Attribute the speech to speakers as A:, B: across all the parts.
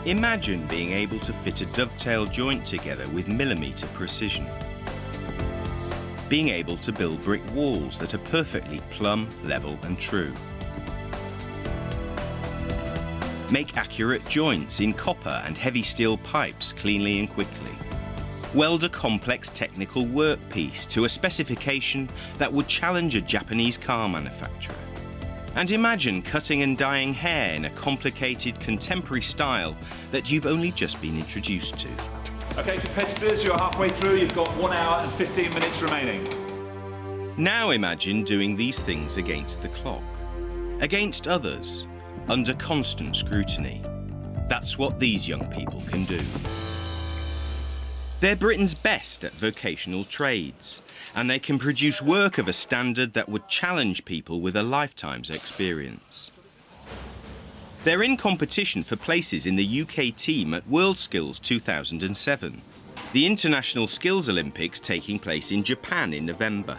A: Imagine being able to fit a dovetail joint together with millimetre precision. Being able to build brick walls that are perfectly plumb, level and true. Make accurate joints in copper and heavy steel pipes cleanly and quickly. Weld a complex technical workpiece to a specification that would challenge a Japanese car manufacturer. And imagine cutting and dyeing hair in a complicated contemporary style that you've only just been introduced to.
B: OK, competitors, you're halfway through. You've got 1 hour and 15 minutes remaining.
A: Now imagine doing these things against the clock, against others, under constant scrutiny. That's what these young people can do. They're Britain's best at vocational trades, and they can produce work of a standard that would challenge people with a lifetime's experience. They're in competition for places in the UK team at WorldSkills 2007, the International Skills Olympics taking place in Japan in November.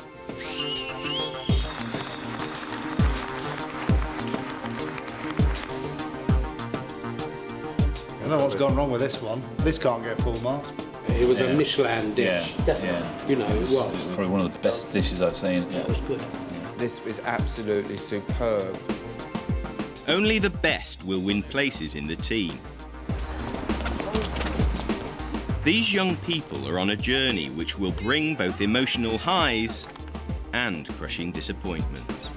C: I don't know what's gone wrong with this one. This can't get full marks.
D: It was a Michelin dish, definitely.
E: Yeah.
D: You know, it was.
E: Probably one of the best dishes I've seen.
D: Yeah, it was good.
E: Yeah.
F: This is absolutely superb.
A: Only the best will win places in the team. These young people are on a journey which will bring both emotional highs and crushing disappointments.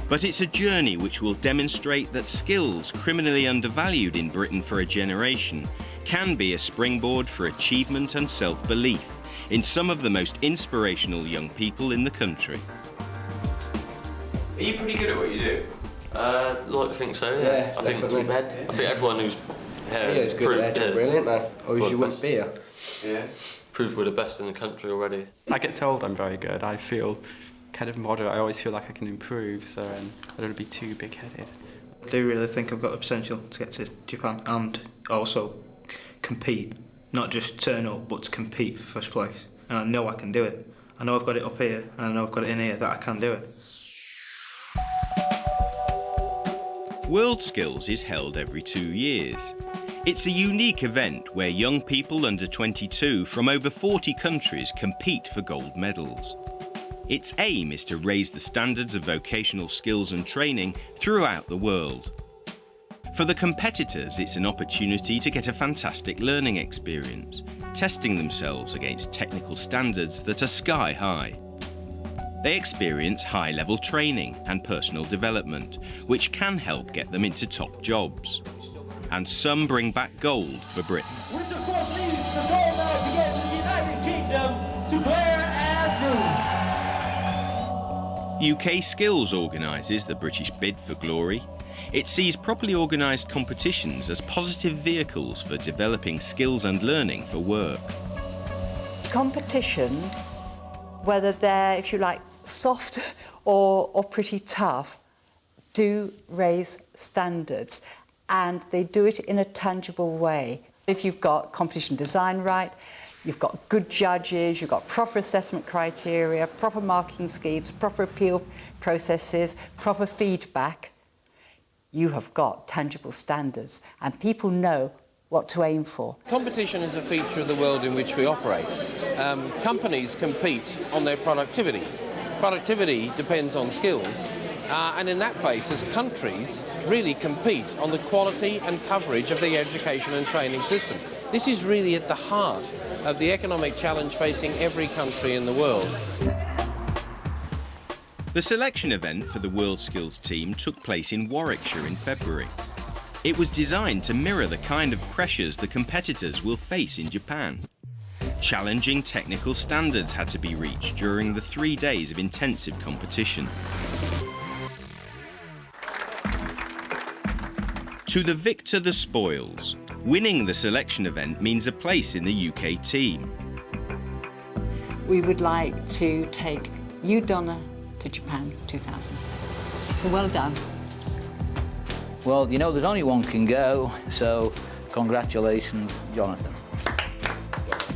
A: But it's a journey which will demonstrate that skills criminally undervalued in Britain for a generation can be a springboard for achievement and self-belief in some of the most inspirational young people in the country.
G: Are you pretty good at what you do?
H: Like to think so, yeah. I think everyone who's
I: it's good at their job, brilliant though. Or you wouldn't be here.
H: Yeah. Prove we're the best in the country already.
J: I get told I'm very good. I feel kind of moderate. I always feel like I can improve, so I don't want to be too big-headed.
K: I do really think I've got the potential to get to Japan and also compete, not just turn up, but to compete for first place. And I know I can do it. I know I've got it up here, and I know I've got it in here, that I can do it.
A: WorldSkills is held every 2 years. It's a unique event where young people under 22 from over 40 countries compete for gold medals. Its aim is to raise the standards of vocational skills and training throughout the world. For the competitors, it's an opportunity to get a fantastic learning experience, testing themselves against technical standards that are sky high. They experience high-level training and personal development, which can help get them into top jobs. And some bring back gold for Britain.
L: Which of course leads the gold now to get to the United Kingdom to Blair and Broom.
A: UK Skills organises the British bid for glory. It sees properly organised competitions as positive vehicles for developing skills and learning for work.
M: Competitions, whether they're, if you like, soft or pretty tough, do raise standards, and they do it in a tangible way. If you've got competition design right, you've got good judges, you've got proper assessment criteria, proper marking schemes, proper appeal processes, proper feedback, you have got tangible standards, and people know what to aim for.
N: Competition is a feature of the world in which we operate. Companies compete on their productivity. Productivity depends on skills, and in that basis, countries really compete on the quality and coverage of the education and training system. This is really at the heart of the economic challenge facing every country in the world.
A: The selection event for the WorldSkills team took place in Warwickshire in February. It was designed to mirror the kind of pressures the competitors will face in Japan. Challenging technical standards had to be reached during the 3 days of intensive competition. To the victor the spoils. Winning the selection event means a place in the UK team.
M: We would like to take you, Donna, to Japan 2007. So well done.
I: Well, you know, there's only one can go, so congratulations, Jonathan.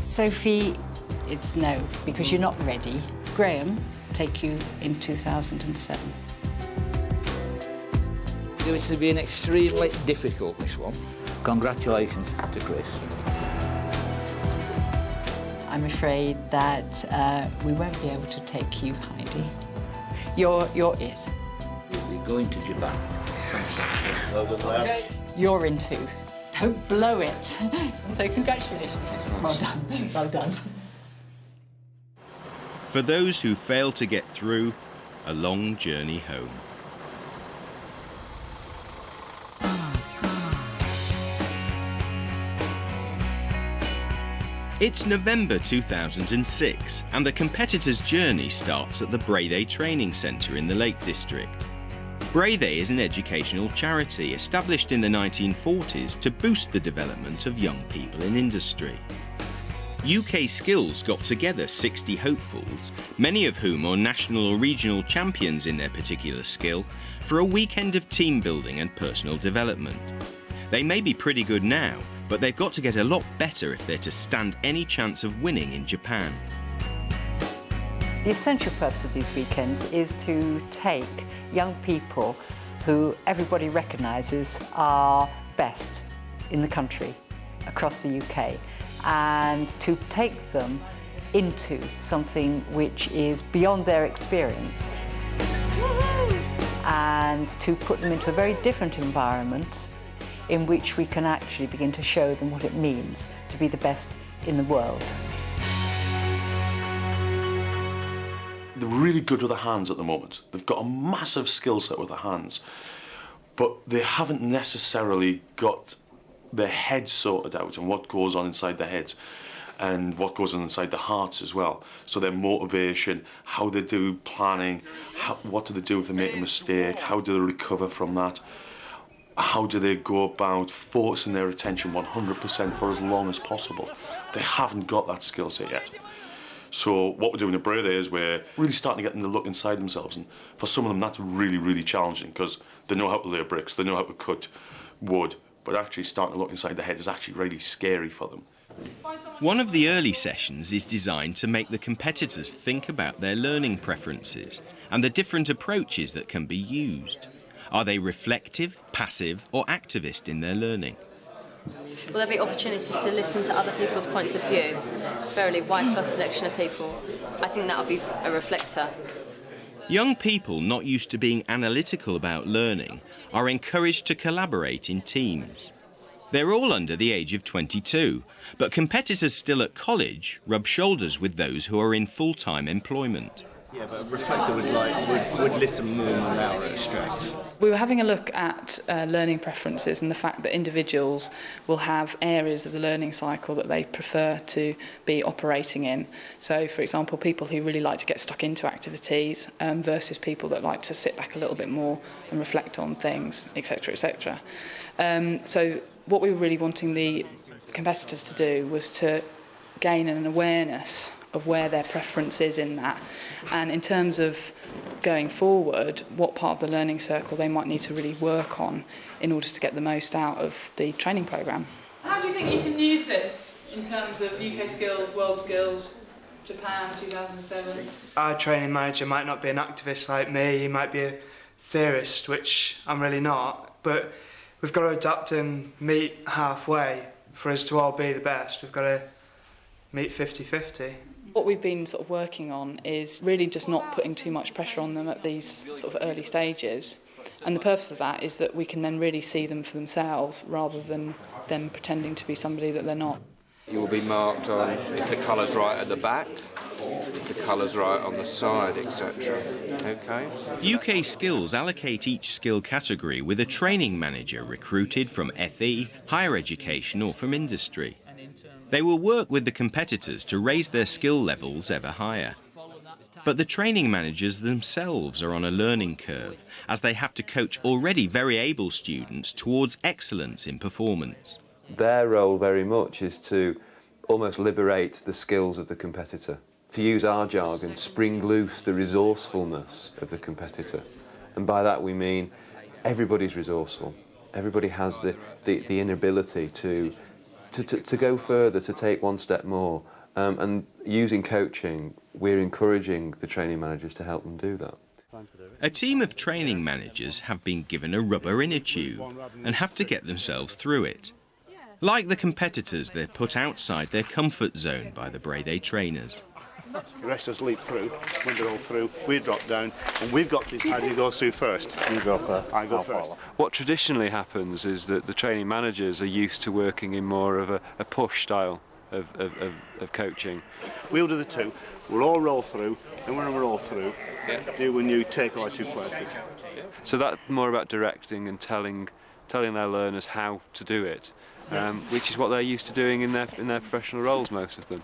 M: Sophie, it's no, because you're not ready. Graham, take you in 2007.
I: It's to be an extremely difficult, this one. Congratulations to Chris.
M: I'm afraid that we won't be able to take you, Heidi. You're it.
I: You're going to Japan.
C: Well done, lads.
M: You're in too. Don't blow it. So congratulations. Well done. Well done.
A: For those who fail to get through, a long journey home. It's November 2006 and the competitors' journey starts at the Brathay Training Centre in the Lake District. Brathay is an educational charity established in the 1940s to boost the development of young people in industry. UK Skills got together 60 hopefuls, many of whom are national or regional champions in their particular skill, for a weekend of team building and personal development. They may be pretty good now, but they've got to get a lot better if they're to stand any chance of winning in Japan.
M: The essential purpose of these weekends is to take young people who everybody recognises are best in the country, across the UK, and to take them into something which is beyond their experience and to put them into a very different environment in which we can actually begin to show them what it means to be the best in the world.
G: They're really good with their hands at the moment. They've got a massive skill set with their hands, but they haven't necessarily got their heads sorted out and what goes on inside their heads and what goes on inside their hearts as well. So their motivation, how they do planning, what do they do if they make a mistake, how do they recover from that, how do they go about focusing their attention 100% for as long as possible. They haven't got that skill set yet. So what we're doing at Brathay is we're really starting to get them to look inside themselves, and for some of them that's really, really challenging because they know how to lay bricks, they know how to cut wood, but actually starting to look inside their head is actually really scary for them.
A: One of the early sessions is designed to make the competitors think about their learning preferences and the different approaches that can be used. Are they reflective, passive or activist in their learning?
O: Will there be opportunities to listen to other people's points of view? Fairly wide cross selection of people. I think that will be a reflector.
A: Young people not used to being analytical about learning are encouraged to collaborate in teams. They're all under the age of 22, but competitors still at college rub shoulders with those who are in full-time employment.
P: Yeah, but a reflector would listen more than an hour at a stretch.
Q: We were having a look at learning preferences and the fact that individuals will have areas of the learning cycle that they prefer to be operating in. So, for example, people who really like to get stuck into activities versus people that like to sit back a little bit more and reflect on things, etc., etc. So what we were really wanting the competitors to do was to gain an awareness of where their preference is in that, and in terms of going forward, what part of the learning circle they might need to really work on in order to get the most out of the training programme. How do you think you can use this in terms of UK skills, world skills, Japan 2007?
K: Our training manager might not be an activist like me, he might be a theorist, which I'm really not, but we've got to adapt and meet halfway for us to all be the best. We've got to meet 50-50.
Q: What we've been sort of working on is really just not putting too much pressure on them at these sort of early stages. And the purpose of that is that we can then really see them for themselves rather than them pretending to be somebody that they're not.
R: You will be marked on if the colour's right at the back, if the colour's right on the side, etc. Okay?
A: UK Skills allocate each skill category with a training manager recruited from FE, higher education or from industry. They will work with the competitors to raise their skill levels ever higher. But the training managers themselves are on a learning curve, as they have to coach already very able students towards excellence in performance.
S: Their role very much is to almost liberate the skills of the competitor. To use our jargon, spring loose the resourcefulness of the competitor. And by that we mean everybody's resourceful. Everybody has the inability to go further, to take one step more. And using coaching, we're encouraging the training managers to help them do that.
A: A team of training managers have been given a rubber inner tube and have to get themselves through it. Like the competitors, they're put outside their comfort zone by the Brede trainers.
T: The rest of us leap through. When they're all through, we drop down, and we've got to decide who goes through first. You go first. I go first.
S: What traditionally happens is that the training managers are used to working in more of a push style of coaching.
T: We'll do the two. We'll all roll through, and when we're all through, you and you take our two places.
S: So that's more about directing and telling their learners how to do it, which is what they're used to doing in their professional roles, most of them.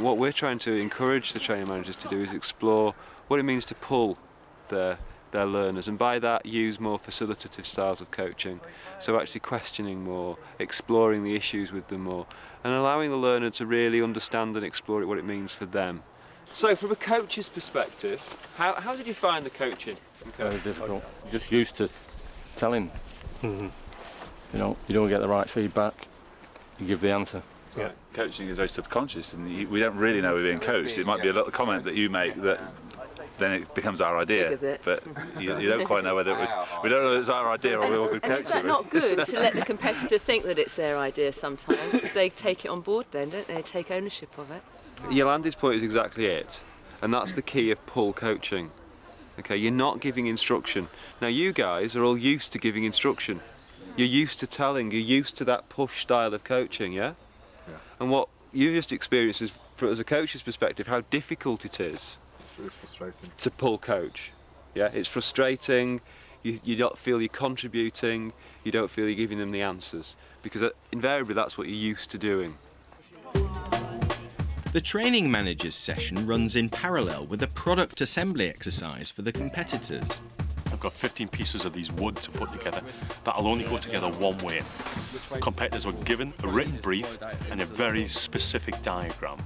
S: What we're trying to encourage the training managers to do is explore what it means to pull their learners, and by that use more facilitative styles of coaching. So actually questioning more, exploring the issues with them more, and allowing the learner to really understand and explore what it means for them. So from a coach's perspective, how did you find the coaching?
U: Very difficult. You're just used to telling. You know, you don't get the right feedback, you give the answer.
E: Yeah. Coaching is very subconscious, and we don't really know we're being coached. It might be a little comment that you make that then it becomes our idea, but you don't quite know whether it was. We don't know whether it's our idea or we were good coaching.
V: Is that not good to let the competitor think that it's their idea sometimes, because they take it on board then, don't they? They take ownership of it.
S: Yolanda's point is exactly it, and that's the key of pull coaching. Okay, you're not giving instruction. Now you guys are all used to giving instruction. You're used to telling, you're used to that push style of coaching, yeah? And what you've just experienced is, as a coach's perspective, how difficult it is to pull coach. Yeah, it's frustrating, you don't feel you're contributing, you don't feel you're giving them the answers, because invariably that's what you're used to doing.
A: The training manager's session runs in parallel with a product assembly exercise for the competitors.
G: I've got 15 pieces of these wood to put together. That'll only go together one way. Competitors were given a written brief and a very specific diagram.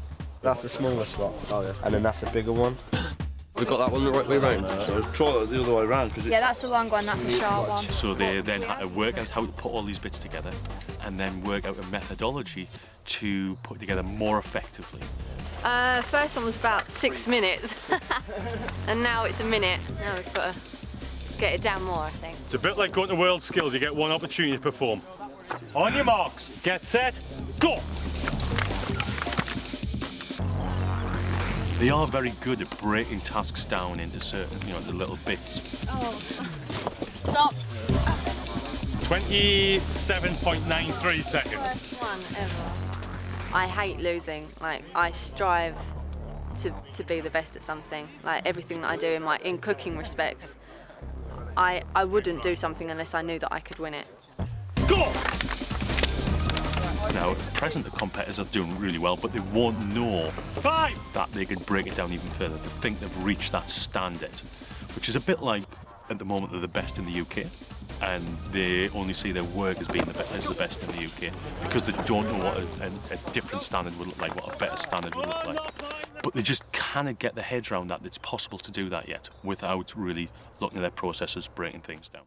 C: That's the smallest lot, and then that's a bigger one.
U: We've got that one the right way round.
C: So try it the other way round.
W: Yeah, that's the long one, that's a sharp one.
G: So they then had to work out how to put all these bits together and then work out a methodology to put together more effectively.
O: First one was about 6 minutes, and now it's a minute. Now we've got to get it down more, I think.
X: It's a bit like going to World Skills, you get one opportunity to perform. On your marks, get set, go!
G: They are very good at breaking tasks down into certain, the little bits.
O: Oh, stop.
X: 27.93 seconds.
O: First one ever. I hate losing. Like, I strive to be the best at something. Like, everything that I do in cooking respects, I wouldn't do something unless I knew that I could win it.
X: Go!
G: Now, at present, the competitors are doing really well, but they won't know that they could break it down even further. They think they've reached that standard, which is a bit like, at the moment, they're the best in the UK, and they only see their work as being the best in the UK, because they don't know what a different standard would look like, what a better standard would look like. But they just cannot get their heads around that it's possible to do that yet, without really looking at their processes, breaking things down.